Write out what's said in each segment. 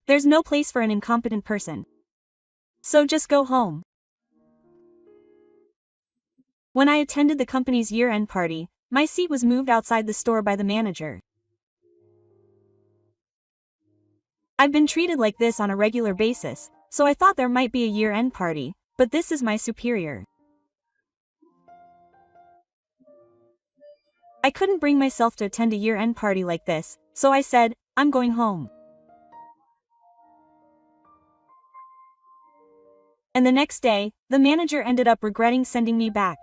There's no place for an incompetent person. So just go home. When I attended the company's year-end party, my seat was moved outside the store by the manager. I've been treated like this on a regular basis, so I thought there might be a year-end party, but this is my superior. I couldn't bring myself to attend a year-end party like this, so I said, I'm going home. And the next day, the manager ended up regretting sending me back.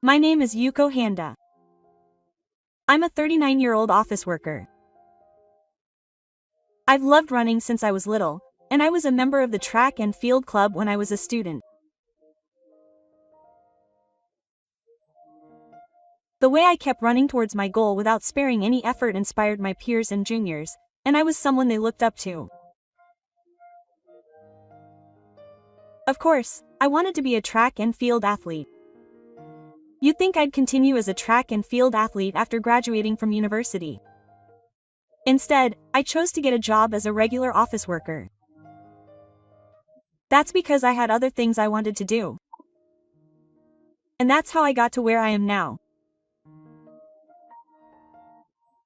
My name is Yuko Handa. I'm a 39-year-old office worker. I've loved running since I was little, and I was a member of the track and field club when I was a student. The way I kept running towards my goal without sparing any effort inspired my peers and juniors, and I was someone they looked up to. Of course, I wanted to be a track and field athlete. You'd think I'd continue as a track and field athlete after graduating from university. Instead, I chose to get a job as a regular office worker. That's because I had other things I wanted to do. And that's how I got to where I am now.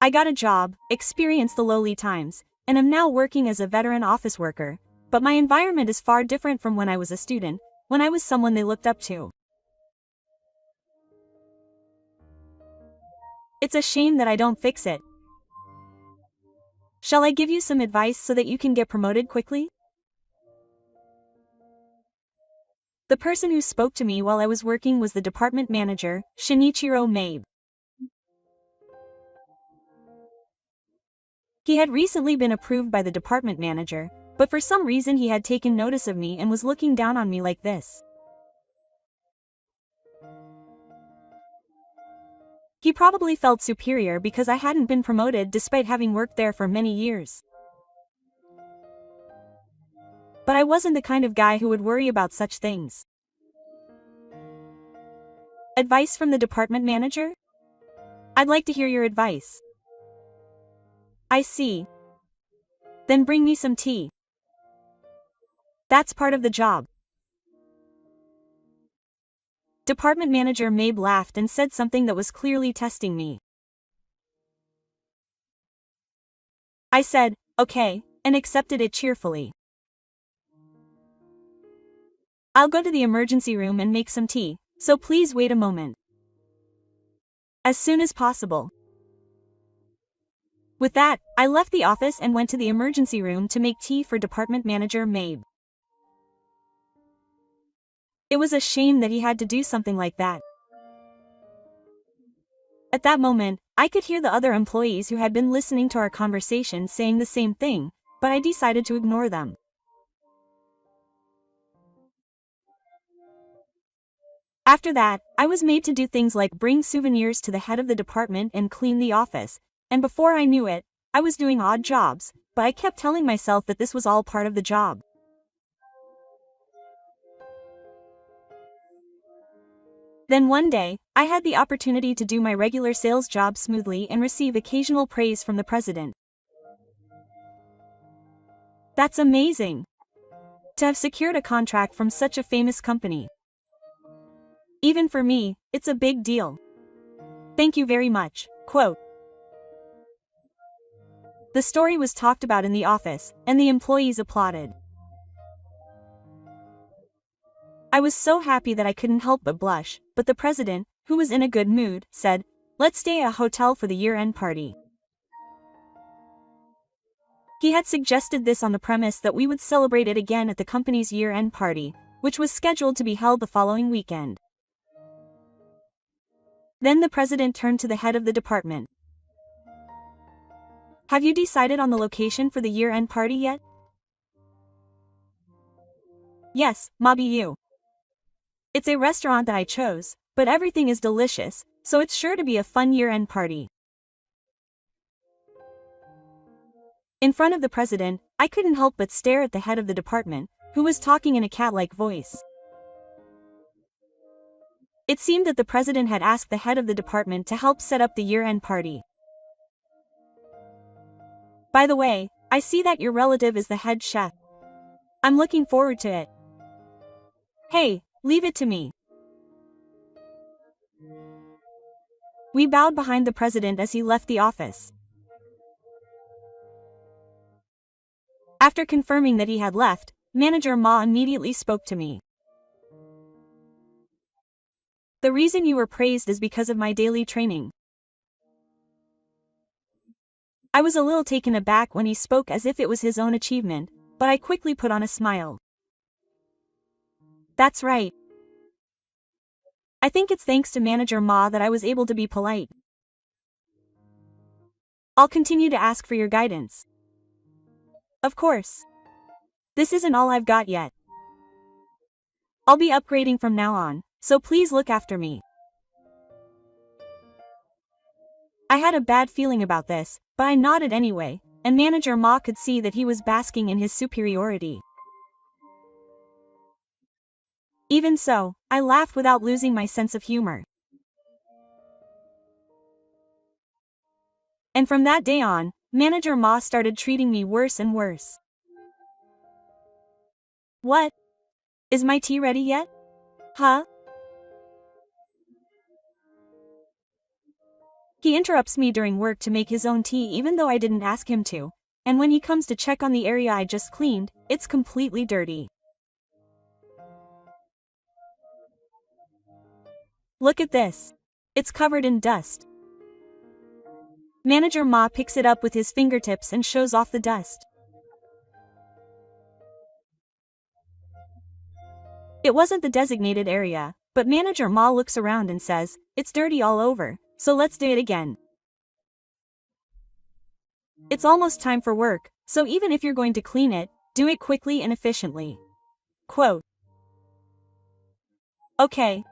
I got a job, experienced the lowly times, and am now working as a veteran office worker, but my environment is far different from when I was a student, when I was someone they looked up to. It's a shame that I don't fix it. Shall I give you some advice so that you can get promoted quickly? The person who spoke to me while I was working was the department manager, Shinichiro Mabe. He had recently been approved by the department manager, but for some reason he had taken notice of me and was looking down on me like this. He probably felt superior because I hadn't been promoted despite having worked there for many years. But I wasn't the kind of guy who would worry about such things. Advice from the department manager? I'd like to hear your advice. I see. Then bring me some tea. That's part of the job. Department manager Mabe laughed and said something that was clearly testing me. I said, okay, and accepted it cheerfully. I'll go to the emergency room and make some tea, so please wait a moment. As soon as possible. With that, I left the office and went to the emergency room to make tea for department manager Mabe. It was a shame that he had to do something like that. At that moment, I could hear the other employees who had been listening to our conversation saying the same thing, but I decided to ignore them. After that, I was made to do things like bring souvenirs to the head of the department and clean the office, and before I knew it, I was doing odd jobs, but I kept telling myself that this was all part of the job. Then one day, I had the opportunity to do my regular sales job smoothly and receive occasional praise from the president. That's amazing! To have secured a contract from such a famous company. Even for me, it's a big deal. Thank you very much. Quote. The story was talked about in the office, and the employees applauded. I was so happy that I couldn't help but blush, but the president, who was in a good mood, said, "Let's stay at a hotel for the year-end party." He had suggested this on the premise that we would celebrate it again at the company's year-end party, which was scheduled to be held the following weekend. Then the president turned to the head of the department. Have you decided on the location for the year-end party yet? Yes, Mabiyu. It's a restaurant that I chose, but everything is delicious, so it's sure to be a fun year-end party. In front of the president, I couldn't help but stare at the head of the department, who was talking in a cat-like voice. It seemed that the president had asked the head of the department to help set up the year-end party. By the way, I see that your relative is the head chef. I'm looking forward to it. Hey, leave it to me. We bowed behind the president as he left the office. After confirming that he had left, Manager Ma immediately spoke to me. The reason you were praised is because of my daily training. I was a little taken aback when he spoke as if it was his own achievement, but I quickly put on a smile. That's right. I think it's thanks to Manager Ma that I was able to be polite. I'll continue to ask for your guidance. Of course. This isn't all I've got yet. I'll be upgrading from now on, so please look after me. I had a bad feeling about this, but I nodded anyway, and Manager Ma could see that he was basking in his superiority. Even so, I laughed without losing my sense of humor. And from that day on, Manager Ma started treating me worse and worse. What? Is my tea ready yet? Huh? He interrupts me during work to make his own tea even though I didn't ask him to, and when he comes to check on the area I just cleaned, it's completely dirty. Look at this. It's covered in dust. Manager Ma picks it up with his fingertips and shows off the dust. It wasn't the designated area, but Manager Ma looks around and says, "It's dirty all over, so let's do it again." It's almost time for work, so even if you're going to clean it, do it quickly and efficiently. Quote. Okay.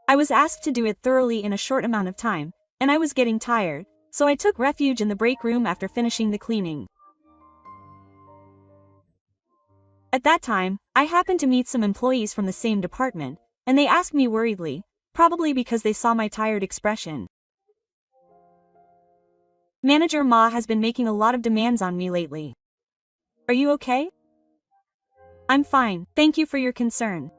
I was asked to do it thoroughly in a short amount of time, and I was getting tired, so I took refuge in the break room after finishing the cleaning. At that time, I happened to meet some employees from the same department, and they asked me worriedly, probably because they saw my tired expression. Manager Ma has been making a lot of demands on me lately. Are you okay? I'm fine, thank you for your concern.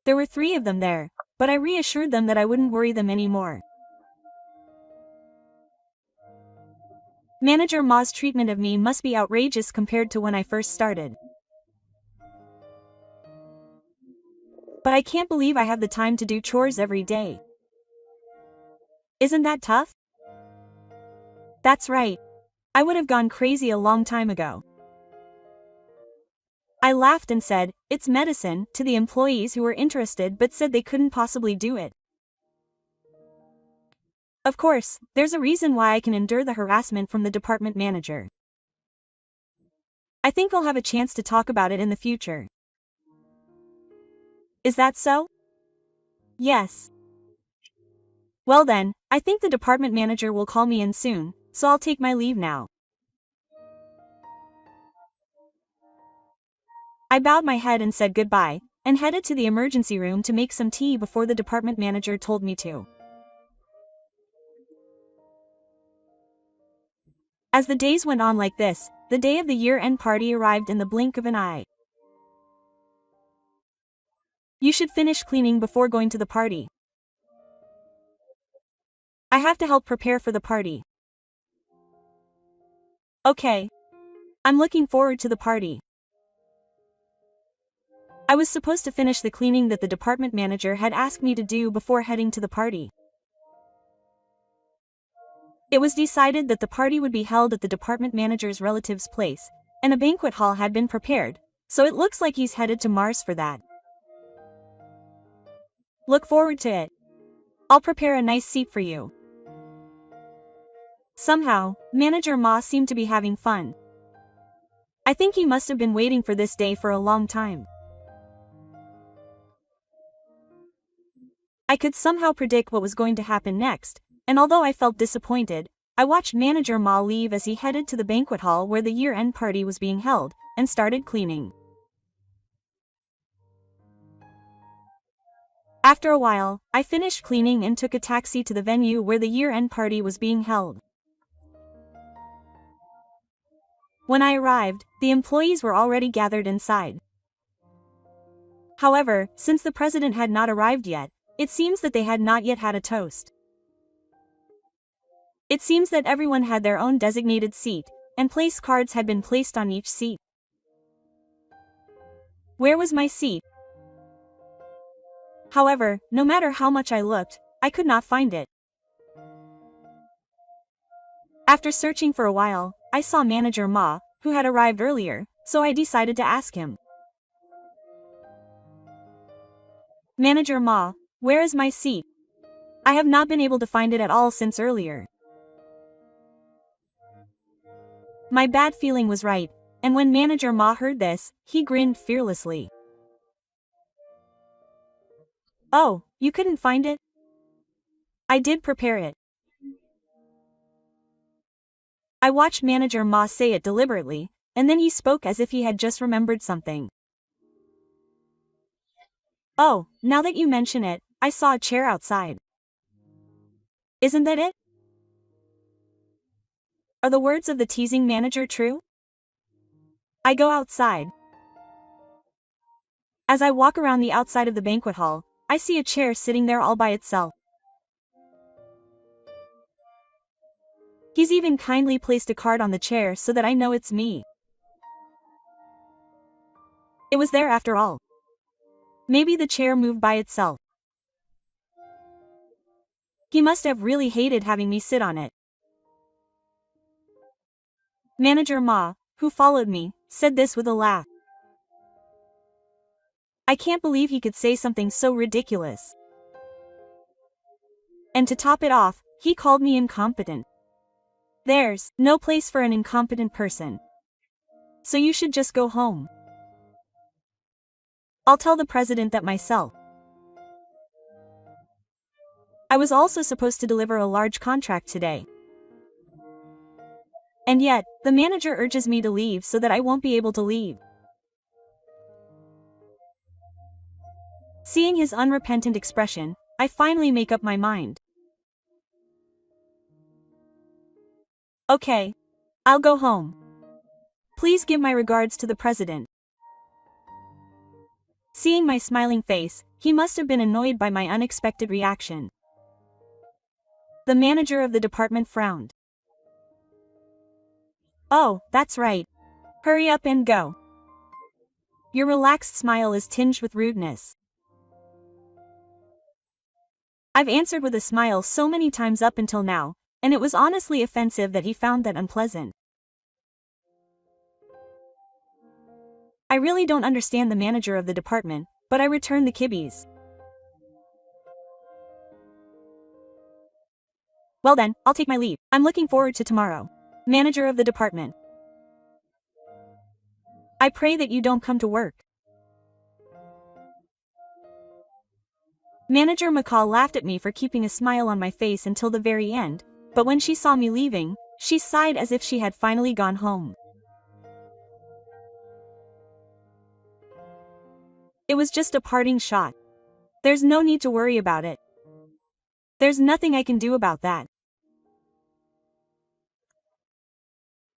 There were 3 of them there, but I reassured them that I wouldn't worry them anymore. Manager Ma's treatment of me must be outrageous compared to when I first started. But I can't believe I have the time to do chores every day. Isn't that tough? That's right. I would have gone crazy a long time ago. I laughed and said, "It's medicine," to the employees who were interested but said they couldn't possibly do it. Of course, there's a reason why I can endure the harassment from the department manager. I think I'll have a chance to talk about it in the future. Is that so? Yes. Well then, I think the department manager will call me in soon, so I'll take my leave now. I bowed my head and said goodbye, and headed to the emergency room to make some tea before the department manager told me to. As the days went on like this, the day of the year-end party arrived in the blink of an eye. You should finish cleaning before going to the party. I have to help prepare for the party. Okay. I'm looking forward to the party. I was supposed to finish the cleaning that the department manager had asked me to do before heading to the party. It was decided that the party would be held at the department manager's relative's place, and a banquet hall had been prepared, so it looks like he's headed to Mars for that. Look forward to it. I'll prepare a nice seat for you. Somehow, Manager Ma seemed to be having fun. I think he must have been waiting for this day for a long time. I could somehow predict what was going to happen next, and although I felt disappointed, I watched Manager Ma leave as he headed to the banquet hall where the year-end party was being held, and started cleaning. After a while, I finished cleaning and took a taxi to the venue where the year-end party was being held. When I arrived, the employees were already gathered inside. However, since the president had not arrived yet, it seems that they had not yet had a toast. It seems that everyone had their own designated seat, and place cards had been placed on each seat. Where was my seat? However, no matter how much I looked, I could not find it. After searching for a while, I saw Manager Ma, who had arrived earlier, so I decided to ask him. Manager Ma, where is my seat? I have not been able to find it at all since earlier. My bad feeling was right, and when Manager Ma heard this, he grinned fearlessly. Oh, you couldn't find it? I did prepare it. I watched Manager Ma say it deliberately, and then he spoke as if he had just remembered something. Oh, now that you mention it, I saw a chair outside. Isn't that it? Are the words of the teasing manager true? I go outside. As I walk around the outside of the banquet hall, I see a chair sitting there all by itself. He's even kindly placed a card on the chair so that I know it's me. It was there after all. Maybe the chair moved by itself. He must have really hated having me sit on it. Manager Ma, who followed me, said this with a laugh. I can't believe he could say something so ridiculous. And to top it off, he called me incompetent. There's no place for an incompetent person. So you should just go home. I'll tell the president that myself. I was also supposed to deliver a large contract today. And yet, the manager urges me to leave so that I won't be able to leave. Seeing his unrepentant expression, I finally make up my mind. Okay. I'll go home. Please give my regards to the president. Seeing my smiling face, he must have been annoyed by my unexpected reaction. The manager of the department frowned. Oh, that's right. Hurry up and go. Your relaxed smile is tinged with rudeness. I've answered with a smile so many times up until now, and it was honestly offensive that he found that unpleasant. I really don't understand the manager of the department, but I return the kibbies. Well then, I'll take my leave. I'm looking forward to tomorrow. Manager of the department. I pray that you don't come to work. Manager McCall laughed at me for keeping a smile on my face until the very end, but when she saw me leaving, she sighed as if she had finally gone home. It was just a parting shot. There's no need to worry about it. There's nothing I can do about that.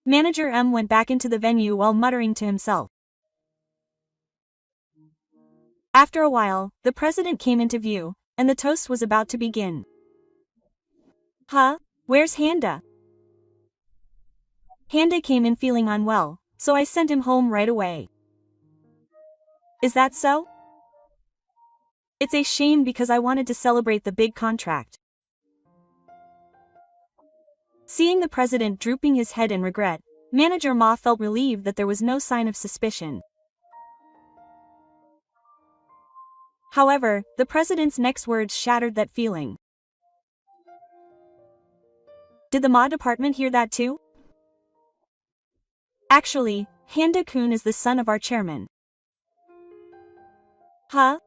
Manager M went back into the venue while muttering to himself. After a while, the president came into view, and the toast was about to begin. Huh? Where's Handa? Handa came in feeling unwell, so I sent him home right away. Is that so? It's a shame because I wanted to celebrate the big contract. Seeing the president drooping his head in regret, Manager Ma felt relieved that there was no sign of suspicion. However, the president's next words shattered that feeling. Did the Ma department hear that too? Actually, Handa-kun is the son of our chairman. Huh?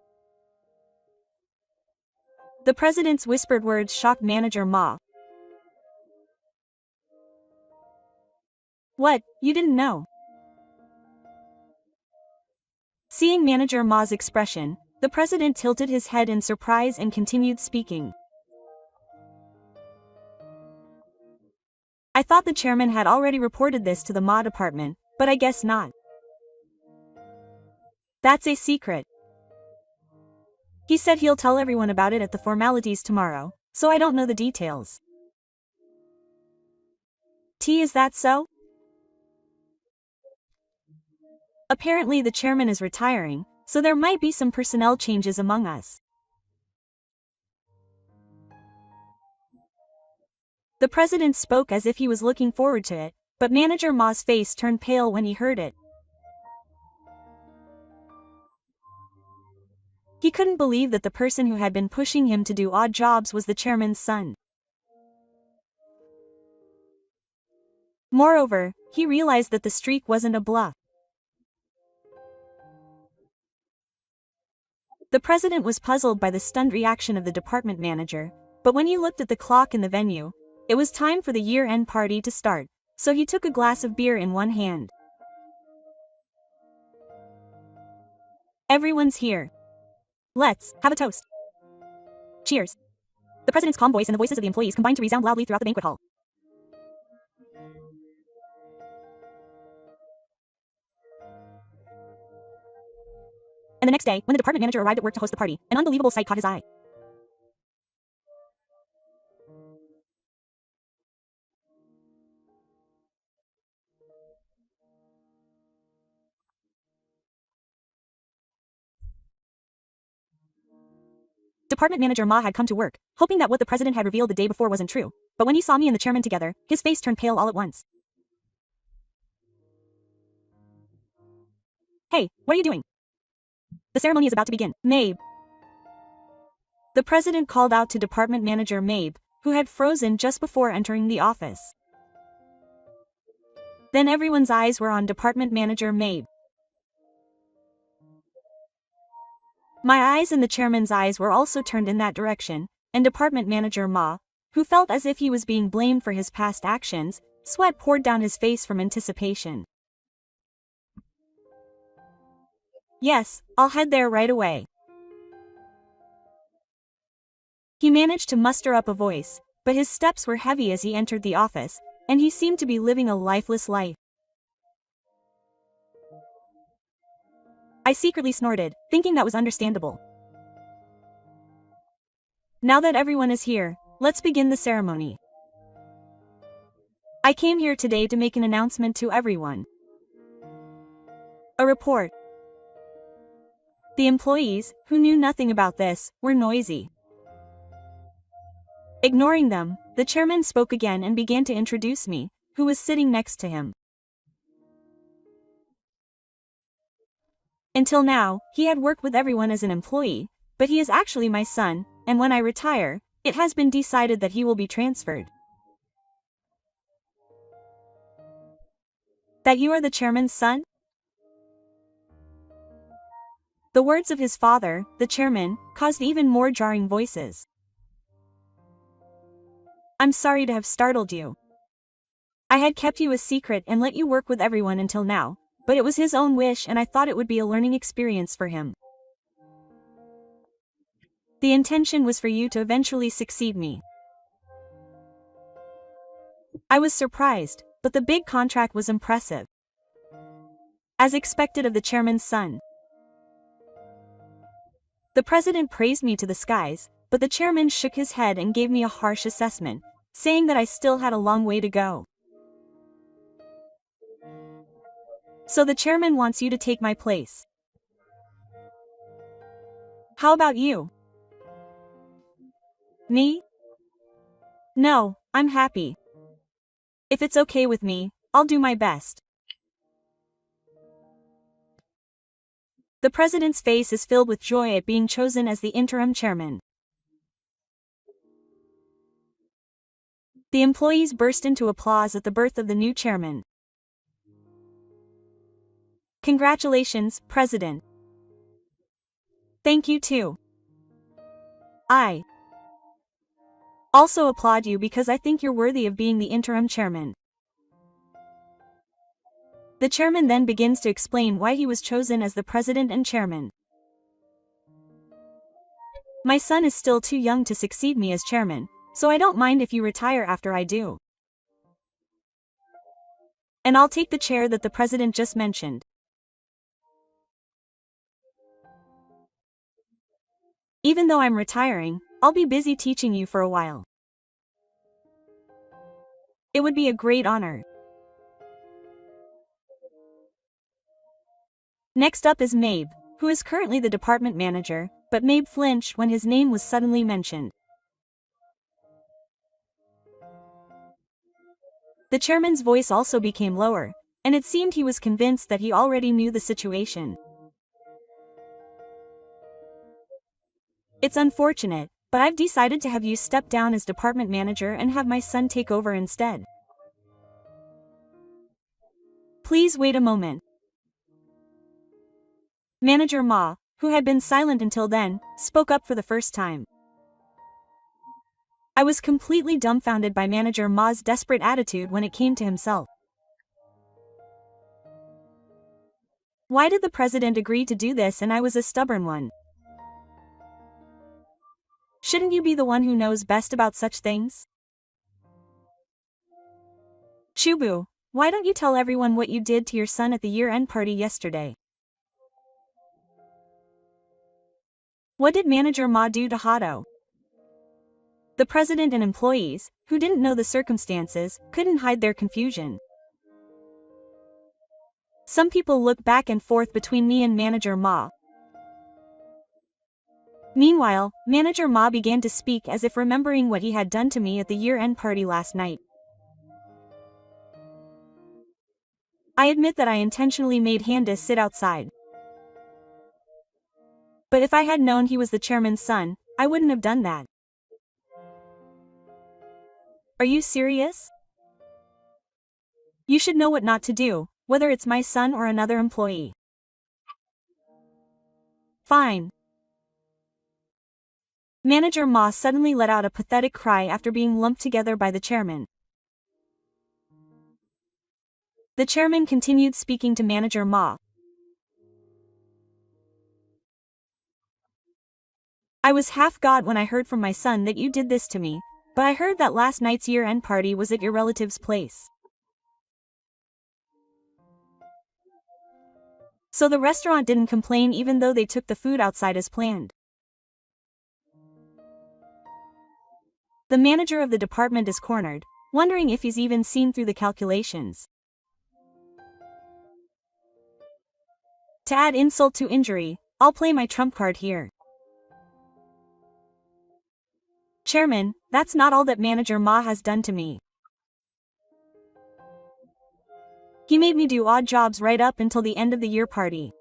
The president's whispered words shocked Manager Ma. What, you didn't know? Seeing Manager Ma's expression, The president tilted his head in surprise and continued speaking. I thought the chairman had already reported this to the MA department, but I guess not. That's a secret. He said he'll tell everyone about it at the formalities tomorrow, so I don't know the details. Is that so? Apparently the chairman is retiring, so there might be some personnel changes among us. The president spoke as if he was looking forward to it, but Manager Ma's face turned pale when he heard it. He couldn't believe that the person who had been pushing him to do odd jobs was the chairman's son. Moreover, he realized that the streak wasn't a bluff. The president was puzzled by the stunned reaction of the department manager, but when he looked at the clock in the venue, it was time for the year-end party to start, so he took a glass of beer in one hand. Everyone's here. Let's have a toast. Cheers. The president's calm voice and the voices of the employees combined to resound loudly throughout the banquet hall. And the next day, when the department manager arrived at work to host the party, an unbelievable sight caught his eye. Department manager Ma had come to work, hoping that what the president had revealed the day before wasn't true, but when he saw me and the chairman together, his face turned pale all at once. Hey, what are you doing? The ceremony is about to begin. Mabe. The president called out to department manager Mabe, who had frozen just before entering the office. Then everyone's eyes were on department manager Mabe. My eyes and the chairman's eyes were also turned in that direction, and department manager Ma, who felt as if he was being blamed for his past actions, sweat poured down his face from anticipation. Yes, I'll head there right away. He managed to muster up a voice, but his steps were heavy as he entered the office, and he seemed to be living a lifeless life. I secretly snorted, thinking that was understandable. Now that everyone is here, let's begin the ceremony. I came here today to make an announcement to everyone. A report. The employees, who knew nothing about this, were noisy. Ignoring them, the chairman spoke again and began to introduce me, who was sitting next to him. Until now, he had worked with everyone as an employee, but he is actually my son, and when I retire, it has been decided that he will be transferred. That you are the chairman's son? The words of his father, the chairman, caused even more jarring voices. I'm sorry to have startled you. I had kept you a secret and let you work with everyone until now, but it was his own wish and I thought it would be a learning experience for him. The intention was for you to eventually succeed me. I was surprised, but the big contract was impressive. As expected of the chairman's son. The president praised me to the skies, but the chairman shook his head and gave me a harsh assessment, saying that I still had a long way to go. So the chairman wants you to take my place. How about you? Me? No, I'm happy. If it's okay with me, I'll do my best. The president's face is filled with joy at being chosen as the interim chairman. The employees burst into applause at the birth of the new chairman. Congratulations, President. Thank you too. I also applaud you because I think you're worthy of being the interim chairman. The chairman then begins to explain why he was chosen as the president and chairman. My son is still too young to succeed me as chairman, so I don't mind if you retire after I do. And I'll take the chair that the president just mentioned. Even though I'm retiring, I'll be busy teaching you for a while. It would be a great honor. Next up is Mabe, who is currently the department manager, but Mabe flinched when his name was suddenly mentioned. The chairman's voice also became lower, and it seemed he was convinced that he already knew the situation. It's unfortunate, but I've decided to have you step down as department manager and have my son take over instead. Please wait a moment. Manager Ma, who had been silent until then, spoke up for the first time. I was completely dumbfounded by Manager Ma's desperate attitude when it came to himself. Why did the president agree to do this and I was a stubborn one? Shouldn't you be the one who knows best about such things? Chubu, why don't you tell everyone what you did to your son at the year-end party yesterday? What did Manager Ma do to Hato? The president and employees, who didn't know the circumstances, couldn't hide their confusion. Some people looked back and forth between me and Manager Ma. Meanwhile, Manager Ma began to speak as if remembering what he had done to me at the year-end party last night. I admit that I intentionally made Handa sit outside. But if I had known he was the chairman's son, I wouldn't have done that. Are you serious? You should know what not to do, whether it's my son or another employee. Fine. Manager Ma suddenly let out a pathetic cry after being lumped together by the chairman. The chairman continued speaking to Manager Ma. I was half-god when I heard from my son that you did this to me, but I heard that last night's year-end party was at your relative's place. So the restaurant didn't complain even though they took the food outside as planned. The manager of the department is cornered, wondering if he's even seen through the calculations. To add insult to injury, I'll play my trump card here. Chairman, that's not all that Manager Ma has done to me. He made me do odd jobs right up until the end of the year party.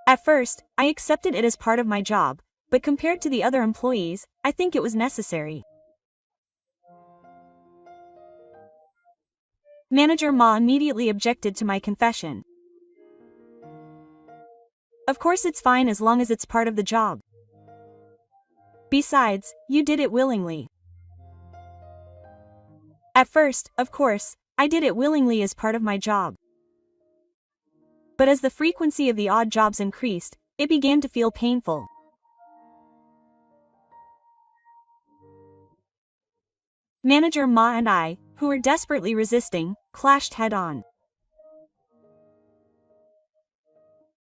At first, I accepted it as part of my job, but compared to the other employees, I think it was necessary. Manager Ma immediately objected to my confession. Of course it's fine as long as it's part of the job. Besides, you did it willingly. At first, of course, I did it willingly as part of my job. But as the frequency of the odd jobs increased, it began to feel painful. Manager Ma and I, who were desperately resisting, clashed head-on.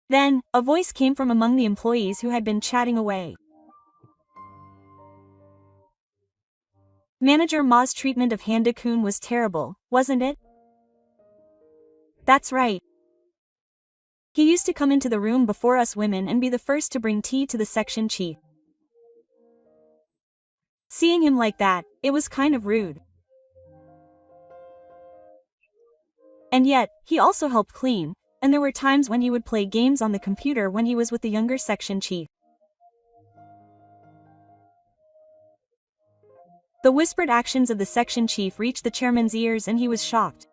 Then, a voice came from among the employees who had been chatting away. Manager Ma's treatment of Handa-kun was terrible, wasn't it? That's right. He used to come into the room before us women and be the first to bring tea to the section chief. Seeing him like that, it was kind of rude. And yet, he also helped clean, and there were times when he would play games on the computer when he was with the younger section chief. The whispered actions of the section chief reached the chairman's ears and he was shocked.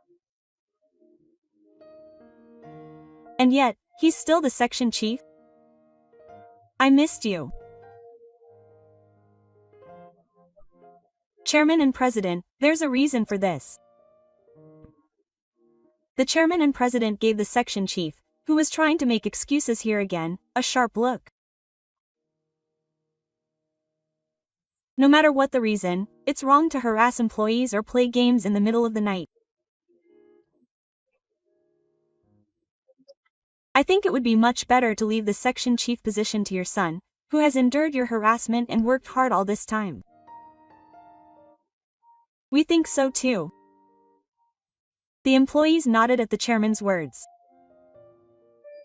And yet, he's still the section chief? I missed you. Chairman and President, there's a reason for this. The chairman and president gave the section chief, who was trying to make excuses here again, a sharp look. No matter what the reason, it's wrong to harass employees or play games in the middle of the night. I think it would be much better to leave the section chief position to your son, who has endured your harassment and worked hard all this time. We think so too. The employees nodded at the chairman's words.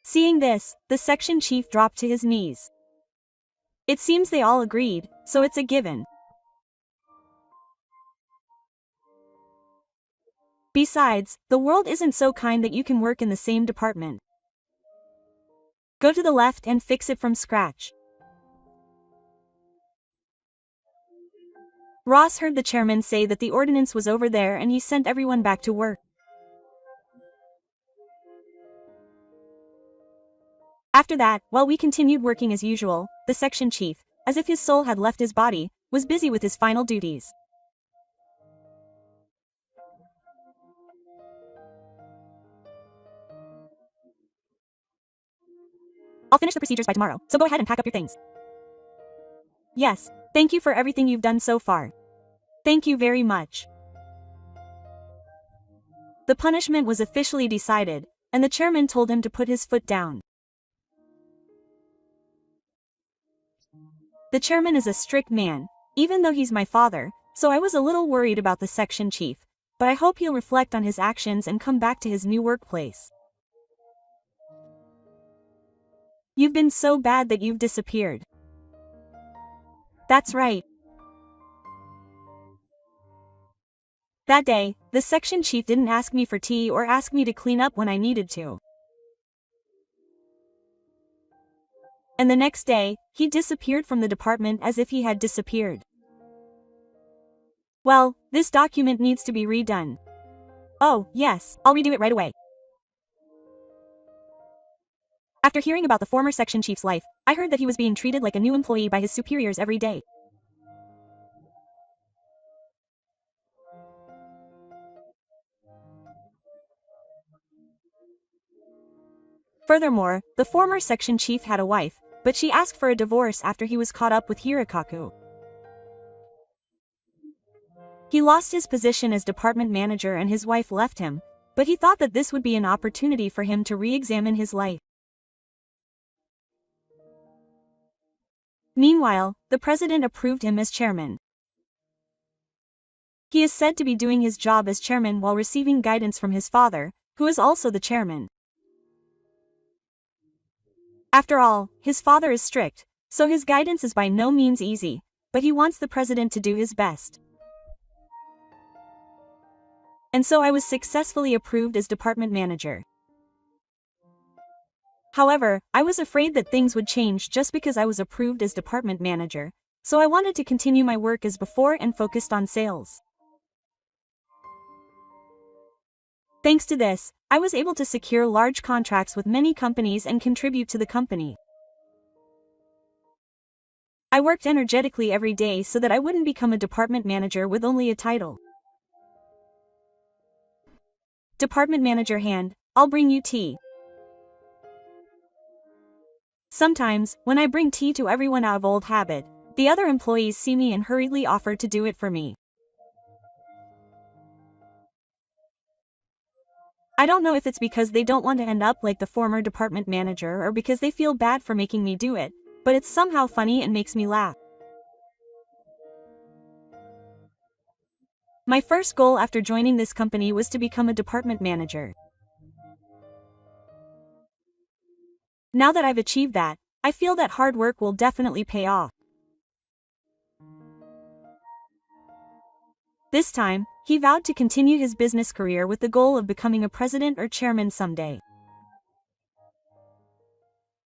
Seeing this, the section chief dropped to his knees. It seems they all agreed, so it's a given. Besides, the world isn't so kind that you can work in the same department. Go to the left and fix it from scratch. Ross heard the chairman say that the ordinance was over there and he sent everyone back to work. After that, while we continued working as usual, the section chief, as if his soul had left his body, was busy with his final duties. I'll finish the procedures by tomorrow, so go ahead and pack up your things. Yes, thank you for everything you've done so far. Thank you very much. The punishment was officially decided, and the chairman told him to put his foot down. The chairman is a strict man, even though he's my father, so I was a little worried about the section chief, but I hope he'll reflect on his actions and come back to his new workplace. You've been so bad that you've disappeared. That's right. That day, the section chief didn't ask me for tea or ask me to clean up when I needed to. And the next day, he disappeared from the department as if he had disappeared. Well, this document needs to be redone. Oh, yes, I'll redo it right away. After hearing about the former section chief's life, I heard that he was being treated like a new employee by his superiors every day. Furthermore, the former section chief had a wife, but she asked for a divorce after he was caught up with Hirakaku. He lost his position as department manager and his wife left him, but he thought that this would be an opportunity for him to re-examine his life. Meanwhile, the president approved him as chairman. He is said to be doing his job as chairman while receiving guidance from his father, who is also the chairman. After all, his father is strict, so his guidance is by no means easy, but he wants the president to do his best. And so I was successfully approved as department manager. However, I was afraid that things would change just because I was approved as department manager, so I wanted to continue my work as before and focused on sales. Thanks to this, I was able to secure large contracts with many companies and contribute to the company. I worked energetically every day so that I wouldn't become a department manager with only a title. Department manager hand, I'll bring you tea. Sometimes, when I bring tea to everyone out of old habit, the other employees see me and hurriedly offer to do it for me. I don't know if it's because they don't want to end up like the former department manager or because they feel bad for making me do it, but it's somehow funny and makes me laugh. My first goal after joining this company was to become a department manager. Now that I've achieved that, I feel that hard work will definitely pay off. This time, he vowed to continue his business career with the goal of becoming a president or chairman someday.